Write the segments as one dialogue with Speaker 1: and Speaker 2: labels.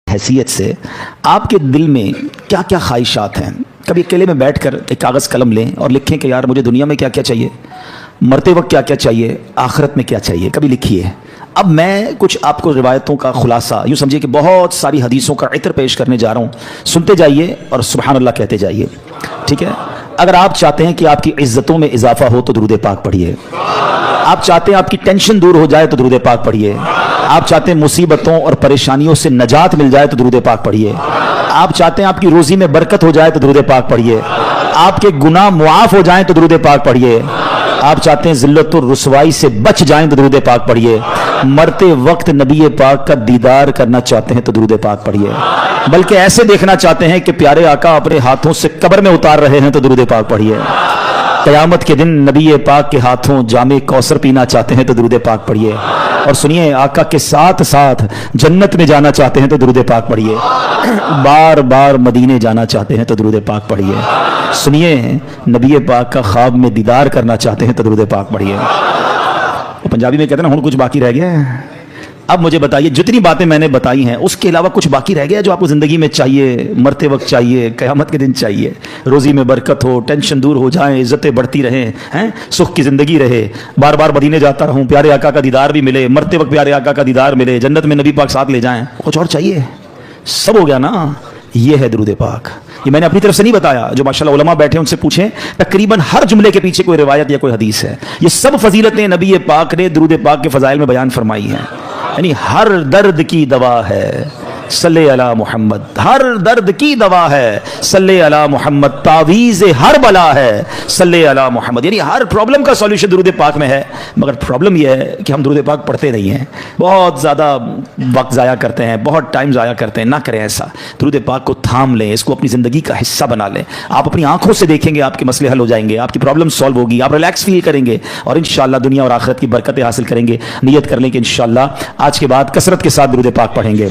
Speaker 1: حیثیت سے آپ کے دل میں کیا کیا خواہشات ہیں؟ کبھی اکیلے میں بیٹھ کر ایک کاغذ قلم لیں اور لکھیں کہ یار مجھے دنیا میں کیا کیا چاہیے، مرتے وقت کیا کیا چاہیے، آخرت میں کیا چاہیے، کبھی لکھیے۔ اب میں کچھ آپ کو روایتوں کا خلاصہ، یوں سمجھیے کہ بہت ساری حدیثوں کا عطر پیش کرنے جا رہا ہوں، سنتے جائیے اور سبحان اللہ کہتے جائیے، ٹھیک ہے؟ اگر آپ چاہتے ہیں کہ آپ کی عزتوں میں اضافہ ہو تو درود پاک پڑھیے، آپ چاہتے ہیں آپ کی ٹینشن دور ہو جائے تو درود پاک پڑھیے، آپ چاہتے ہیں مصیبتوں اور پریشانیوں سے نجات مل جائے تو درود پاک پڑھیے، آپ چاہتے ہیں آپ کی روزی میں برکت ہو جائے تو درود پاک پڑھیے، آپ کے گناہ معاف ہو جائیں تو درود پاک پڑھیے، آپ چاہتے ہیں ذلت اور رسوائی سے بچ جائیں تو درود پاک پڑھیے، مرتے وقت نبی پاک کا دیدار کرنا چاہتے ہیں تو درود پاک پڑھیے، بلکہ ایسے دیکھنا چاہتے ہیں کہ پیارے آقا اپنے ہاتھوں سے قبر میں اتار رہے ہیں تو درود پاک پڑھیے، قیامت کے دن نبی پاک کے ہاتھوں جام کوثر پینا چاہتے ہیں تو درود پاک پڑھیے، اور سنیے آقا کے ساتھ ساتھ جنت میں جانا چاہتے ہیں تو درود پاک پڑھیے، بار بار مدینے جانا چاہتے ہیں تو درود پاک پڑھیے، سنیے نبی پاک کا خواب میں دیدار کرنا چاہتے ہیں تو درود پاک پڑھیے۔ پنجابی میں کہتے ہیں نا ہن کچھ باقی رہ گیا ہے۔ اب مجھے بتائیے جتنی باتیں میں نے بتائی ہیں اس کے علاوہ کچھ باقی رہ گیا جو آپ کو زندگی میں چاہیے، مرتے وقت چاہیے، قیامت کے دن چاہیے، روزی میں برکت ہو، ٹینشن دور ہو جائیں، عزتیں بڑھتی رہیں، سکھ کی زندگی رہے، بار بار مدینے جاتا رہوں، پیارے آقا کا دیدار بھی ملے، مرتے وقت پیارے آقا کا دیدار ملے، جنت میں نبی پاک ساتھ لے جائیں، کچھ اور چاہیے؟ سب ہو گیا نا؟ یہ ہے درود پاک۔ یہ میں نے اپنی طرف سے نہیں بتایا، جو ماشاءاللہ علماء بیٹھے ان سے پوچھیں، تقریباً ہر جملے کے پیچھے کوئی روایت یا کوئی حدیث ہے۔ یہ سب فضیلتیں نبی پاک نے درود پاک کے فضائل میں بیان فرمائی ہیں، یعنی ہر درد کی دوا ہے صلی علی محمد، ہر درد کی دوا ہے صلی علی محمد، تعویذ ہر بلا ہے صلی علی محمد، یعنی ہر پرابلم کا سولوشن درود پاک میں ہے۔ مگر پرابلم یہ ہے کہ ہم درود پاک پڑھتے نہیں ہیں، بہت زیادہ وقت ضائع کرتے ہیں، بہت ٹائم ضائع کرتے ہیں۔ نہ کریں ایسا، درود پاک کو تھام لیں، اس کو اپنی زندگی کا حصہ بنا لیں۔ آپ اپنی آنکھوں سے دیکھیں گے آپ کے مسئلے حل ہو جائیں گے، آپ کی پرابلم سالو ہوگی، آپ ریلیکس فیل کریں گے اور انشاءاللہ دنیا اور آخرت کی برکتیں حاصل کریں گے۔ نیت کر لیں کہ انشاءاللہ آج کے بعد کثرت کے ساتھ درود پاک پڑھیں گے۔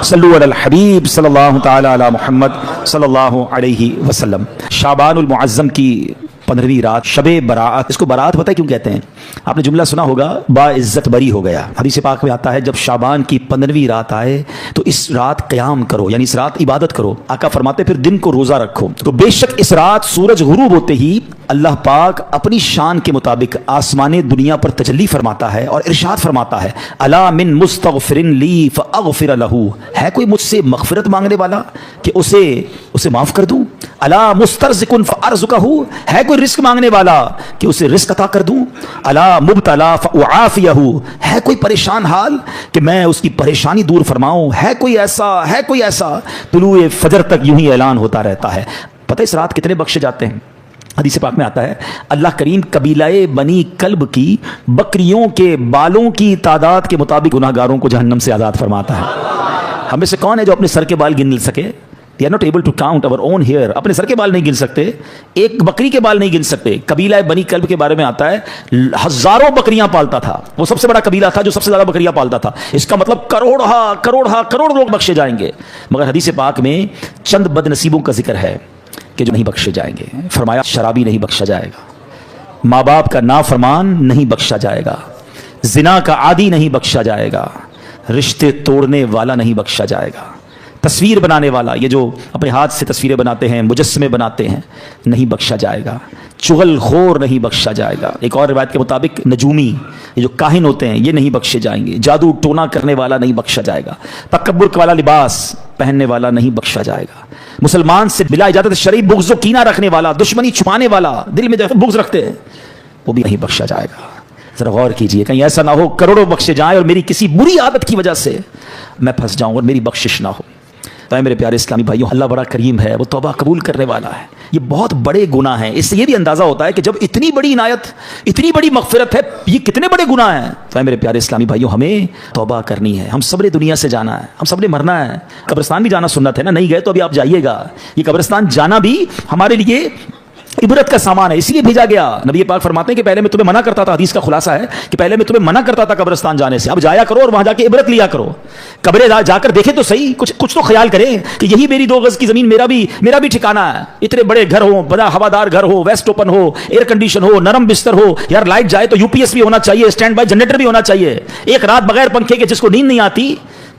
Speaker 1: صلو علی الحبیب صلی اللہ تعالی علی محمد صلی اللہ علیہ وسلم۔ شعبان المعظم کی 15ویں رات، شب برات، اس کو برات پتہ ہے کیوں کہتے ہیں؟ آپ نے جملہ سنا ہوگا، با عزت بری ہو گیا۔ حدیث پاک میں آتا ہے جب شعبان کی 15ویں رات آئے تو اس رات قیام کرو، یعنی اس رات عبادت کرو۔ آقا فرماتے پھر دن کو روزہ رکھو۔ تو بے شک اس رات سورج غروب ہوتے ہی اللہ پاک اپنی شان کے مطابق آسمان دنیا پر تجلی فرماتا ہے اور ارشاد فرماتا ہے، الا من مستغفر لی فاغفر لہ، ہے کوئی مجھ سے مغفرت مانگنے والا کہ اسے معاف کر دوں؟ الا مسترزق فارزقہ، ہے کوئی رزق مانگنے والا کہ اسے رزق عطا کر دوں؟ الا مبتلا فاعافیہ، ہے کوئی پریشان حال کہ میں اس کی پریشانی دور فرماؤں؟ ہے کوئی ایسا؟ طلوع فجر تک یوں ہی اعلان ہوتا رہتا ہے۔ پتہ اس رات کتنے بخشے جاتے ہیں؟ حدیث پاک میں آتا ہے اللہ کریم قبیلہ بنی کلب کی بکریوں کے بالوں کی تعداد کے مطابق گناہ گاروں کو جہنم سے آزاد فرماتا ہے۔ ہم میں سے کون ہے جو اپنے سر کے بال گن سکے؟ They are not able to count our own hair۔ اپنے سر کے بال نہیں گن سکتے، ایک بکری کے بال نہیں گن سکتے۔ قبیلہ بنی کلب کے بارے میں آتا ہے ہزاروں بکریاں پالتا تھا، وہ سب سے بڑا قبیلہ تھا جو سب سے زیادہ بکریاں پالتا تھا۔ اس کا مطلب کروڑ لوگ بخشے جائیں گے۔ مگر حدیث پاک میں چند بد نصیبوں کا ذکر ہے کہ جو نہیں بخشے جائیں گے۔ فرمایا شرابی نہیں بخشا جائے گا، ماں باپ کا نافرمان نہیں بخشا جائے گا، زنا کا عادی نہیں بخشا جائے گا، رشتے توڑنے والا نہیں بخشا جائے گا، تصویر بنانے والا، یہ جو اپنے ہاتھ سے تصویریں بناتے ہیں، مجسمے بناتے ہیں، نہیں بخشا جائے گا، چغل خور نہیں بخشا جائے گا۔ ایک اور روایت کے مطابق نجومی، یہ جو کاہن ہوتے ہیں، یہ نہیں بخشے جائیں گے، جادو ٹونا کرنے والا نہیں بخشا جائے گا، تکبر والا لباس پہننے والا نہیں بخشا جائے گا، مسلمان سے بلا اجازت شرعی بغض و کینہ رکھنے والا، دشمنی چھپانے والا، دل میں بغض رکھتے ہیں، وہ بھی نہیں بخشا جائے گا۔ ذرا غور کیجئے کہیں ایسا نہ ہو کروڑوں بخشے جائیں اور میری کسی بری عادت کی وجہ سے میں پھنس جاؤں اور میری بخشش نہ ہو۔ تو میرے پیارے اسلامی بھائیوں، اللہ بڑا کریم ہے، وہ توبہ قبول کرنے والا ہے۔ یہ بہت بڑے گناہ ہیں، اس سے یہ بھی اندازہ ہوتا ہے کہ جب اتنی بڑی عنایت، اتنی بڑی مغفرت ہے، یہ کتنے بڑے گناہ ہیں۔ تو میرے پیارے اسلامی بھائیوں، ہمیں توبہ کرنی ہے، ہم سب نے دنیا سے جانا ہے، ہم سب نے مرنا ہے۔ قبرستان بھی جانا سنت ہے نا، نہیں گئے تو ابھی آپ جائیے گا۔ یہ قبرستان جانا بھی ہمارے لیے عبرت کا سامان ہے، اسی لیے بھیجا گیا۔ نبی پاک فرماتے ہیں کہ پہلے میں تمہیں منع کرتا تھا، حدیث کا خلاصہ ہے کہ پہلے میں تمہیں منع کرتا تھا قبرستان جانے سے، اب جایا کرو اور وہاں جا کے عبرت لیا کرو۔ قبریں جا کر دیکھیں تو صحیح، کچھ تو خیال کریں کہ یہی میری 2 گز کی زمین میرا بھی ٹھکانہ ہے۔ اتنے بڑے گھر ہو، بڑا ہوادار گھر ہو، ویسٹ اوپن ہو، ایئر کنڈیشن ہو، نرم بستر ہو، یار لائٹ جائے تو UPS بھی ہونا چاہیے، اسٹینڈ بائی جنریٹر بھی ہونا چاہیے۔ ایک رات بغیر پنکھے کے جس کو نیند نہیں آتی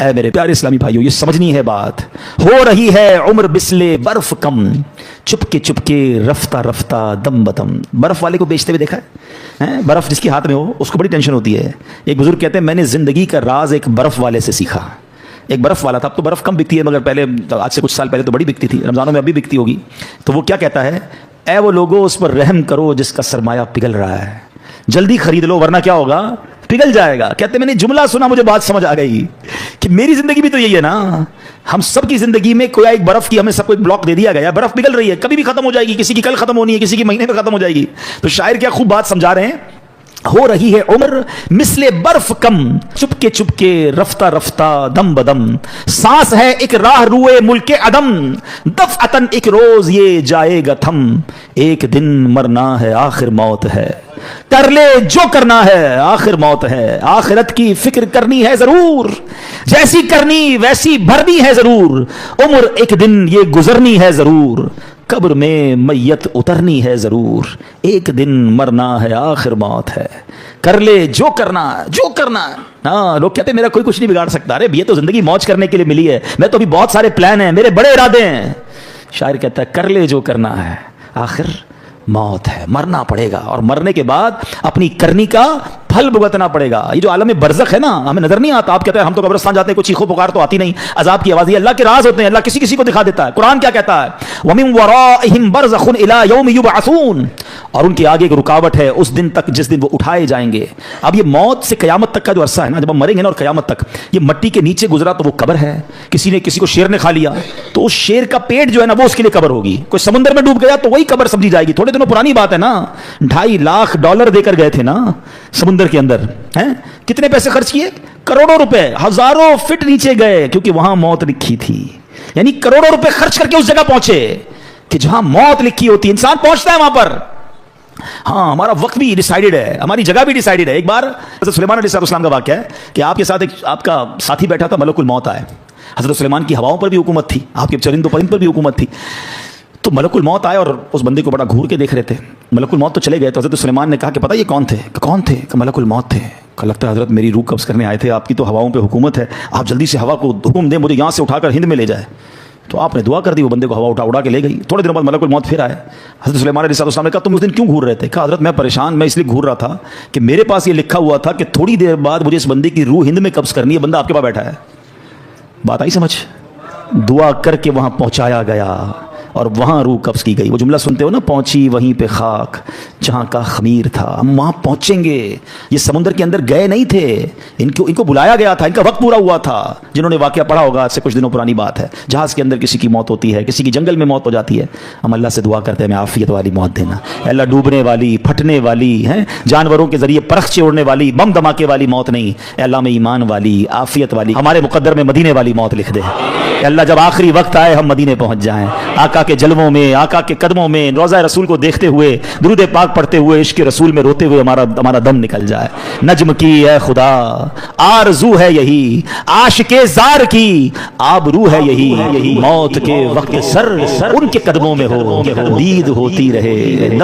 Speaker 1: اے میرے پیارے اسلامی بھائیوں، یہ سمجھنی ہے بات. ہو رہی ہے عمر بسلے برف کم، چپ کے رفتہ رفتہ دم بدم. برف والے کو بیچتے ہوئے دیکھا ہے؟ برف جس کے ہاتھ میں ہو اس کو بڑی ٹینشن ہوتی ہے. ایک بزرگ کہتے ہیں میں نے زندگی کا راز ایک برف والے سے سیکھا. ایک برف والا تھا، اب تو برف کم بکتی ہے مگر پہلے آج سے کچھ سال پہلے تو بڑی بکتی تھی، رمضانوں میں اب بھی بکتی ہوگی. تو وہ کیا کہتا ہے، اے وہ لوگوں اس پر رحم کرو جس کا سرمایہ پگھل رہا ہے، جلدی خرید لو ورنہ کیا ہوگا، پگھل جائے گا. کہتے میں نے جملہ سنا مجھے بات سمجھ آ گئی کہ میری زندگی بھی تو یہی ہے نا. ہم سب کی زندگی میں کوئی ایک برف کی ہمیں سب کو ایک بلاک دے دیا گیا، برف پگھل رہی ہے، کبھی بھی ختم ہو جائے گی، کسی کی کل ختم ہونی ہے، کسی کی مہینے میں ختم ہو جائے گی. تو شاعر کیا خوب بات سمجھا رہے ہیں، ہو رہی ہے عمر مثل برف کم، چپ کے رفتہ رفتہ دم بدم. سانس ہے ایک راہ روئے ملک عدم، دفعتن ایک روز یہ جائے گا تھم. ایک دن مرنا ہے آخر موت ہے، کر لے جو کرنا ہے آخر موت ہے. آخرت کی فکر کرنی ہے ضرور، جیسی کرنی ویسی بھرنی ہے ضرور. عمر ایک دن یہ گزرنی ہے ضرور، قبر میں میت اترنی ہے ضرور. ایک دن مرنا ہے آخر موت ہے، کر لے جو کرنا جو کرنا. ہاں لوگ کہتے ہیں میرا کوئی کچھ نہیں بگاڑ سکتا. ارے یہ تو زندگی موج کرنے کے لیے ملی ہے، میں تو ابھی بہت سارے پلان ہیں، میرے بڑے ارادے ہیں. شاعر کہتا ہے کر لے جو کرنا ہے آخر موت ہے. مرنا پڑے گا اور مرنے کے بعد اپنی کرنی کا پھل بھگتنا پڑے گا. یہ جو عالم برزخ ہے نا ہمیں نظر نہیں آتا. آپ کہتے ہیں ہم تو قبرستان جاتے ہیں کوئی چیخو پکار تو آتی نہیں، عذاب کی آواز. یہ اللہ کے راز ہوتے ہیں، اللہ کسی کسی کو دکھا دیتا ہے. قرآن کیا کہتا ہے، وَمِن وَرَائِهِمْ بَرْزَخٌ إِلَى يَوْمِ يُبْعَثُونَ، اور ان کے آگے ایک رکاوٹ ہے اس دن تک جس دن وہ اٹھائے جائیں گے. اب یہ موت سے قیامت تک کا جو عرصہ ہے نا، جب ہم مریں گے نا اور قیامت تک، یہ مٹی کے نیچے گزرا تو وہ قبر ہے. کسی نے کسی کو شیر نے کھا لیا تو اس شیر کا پیٹ جو ہے نا وہ اس کے لیے قبر ہوگی. کوئی سمندر میں ڈوب گیا تو وہی قبر سمجھی جائے گی. تھوڑے دنوں پرانی بات ہے نا، $2.5 دے کر گئے تھے نا سمندر کے اندر. کتنے پیسے خرچ کیے؟ کروڑوں روپے. ہزاروں فٹ نیچے گئے کیونکہ وہاں موت لکھی تھی. یعنی کروڑوں روپے خرچ کر کے اس جگہ پہنچے کہ جہاں موت لکھی ہوتی. انسان پہنچتا ہے وہاں پر. ہاں ہمارا وقت بھی ڈیسائیڈڈ ہے، ہماری جگہ بھی ڈیسائیڈڈ ہے. ایک بار حضرت سلیمان علیہ السلام کا واقعہ ہے کہ آپ کے ساتھ ایک آپ کا ساتھی بیٹھا تھا، ملک الموت آئے. حضرت سلیمان کی ہواؤں پر بھی حکومت تھی، آپ کے چرند و پرند پر بھی حکومت تھی. تو ملک الموت آئے اور اس بندے کو بڑا گھور کے دیکھ رہے تھے. ملک الموت تو چلے گئے تو حضرت سلیمان نے کہا کہ پتہ یہ کون تھے؟ کہ کون تھے؟ کہ ملک الموت تھے. کہ لگتا ہے حضرت میری روح قبض کرنے آئے تھے، آپ کی تو ہواؤں پہ حکومت ہے، آپ جلدی سے ہوا کو حکم دیں مجھے یہاں سے اٹھا کر ہند میں لے جائے. تو آپ نے دعا کر دی، وہ بندے کو ہوا اڑا کے لے گئی. تھوڑے دنوں بعد ملک الموت پھر آئے. حضرت سلیمان علیہ السلام نے کہا تم اس دن کیوں گھور رہے تھے؟ کہا حضرت میں پریشان، میں اس لیے گھور رہا تھا کہ میرے پاس یہ لکھا ہوا تھا کہ تھوڑی دیر بعد مجھے اس بندے کی روح ہند میں قبض کرنی ہے، بندہ آپ کے پاس بیٹھا ہے. بات آئی سمجھ؟ دعا کر کے وہاں پہنچایا گیا اور وہاں روح قبض کی گئی. وہ جملہ سنتے ہو نا، پہنچی وہیں پہ خاک جہاں کا خمیر تھا. ہم وہاں پہنچیں گے. یہ سمندر کے اندر گئے نہیں تھے، ان کو بلایا گیا تھا، ان کا وقت پورا ہوا تھا. جنہوں نے واقعہ پڑھا ہوگا، آج سے کچھ دنوں پرانی بات ہے، جہاز کے اندر کسی کی موت ہوتی ہے، کسی کی جنگل میں موت ہو جاتی ہے. ہم اللہ سے دعا کرتے ہیں ہمیں عافیت والی موت دینا. اللہ ڈوبنے والی، پھٹنے والی ہیں، جانوروں کے ذریعے پرخچے اڑنے والی، بم دھماکے والی موت نہیں. اے اللہ میں ایمان والی، عافیت والی، ہمارے مقدر میں مدینے والی موت لکھ دے. اے اللہ جب آخری وقت آئے ہم مدینے پہنچ جائیں، آقا کے جلووں میں، آقا کے قدموں میں، روضہ رسول کو دیکھتے ہوئے، درود پاک پڑھتے ہوئے، عشق رسول میں روتے ہوئے ہمارا دم نکل جائے. نجم کی اے خدا آرزو ہے یہی، عاشق زار کی آبرو ہے یہی، موت کے وقت سر ان کے قدموں میں ہو، دید ہوتی رہے.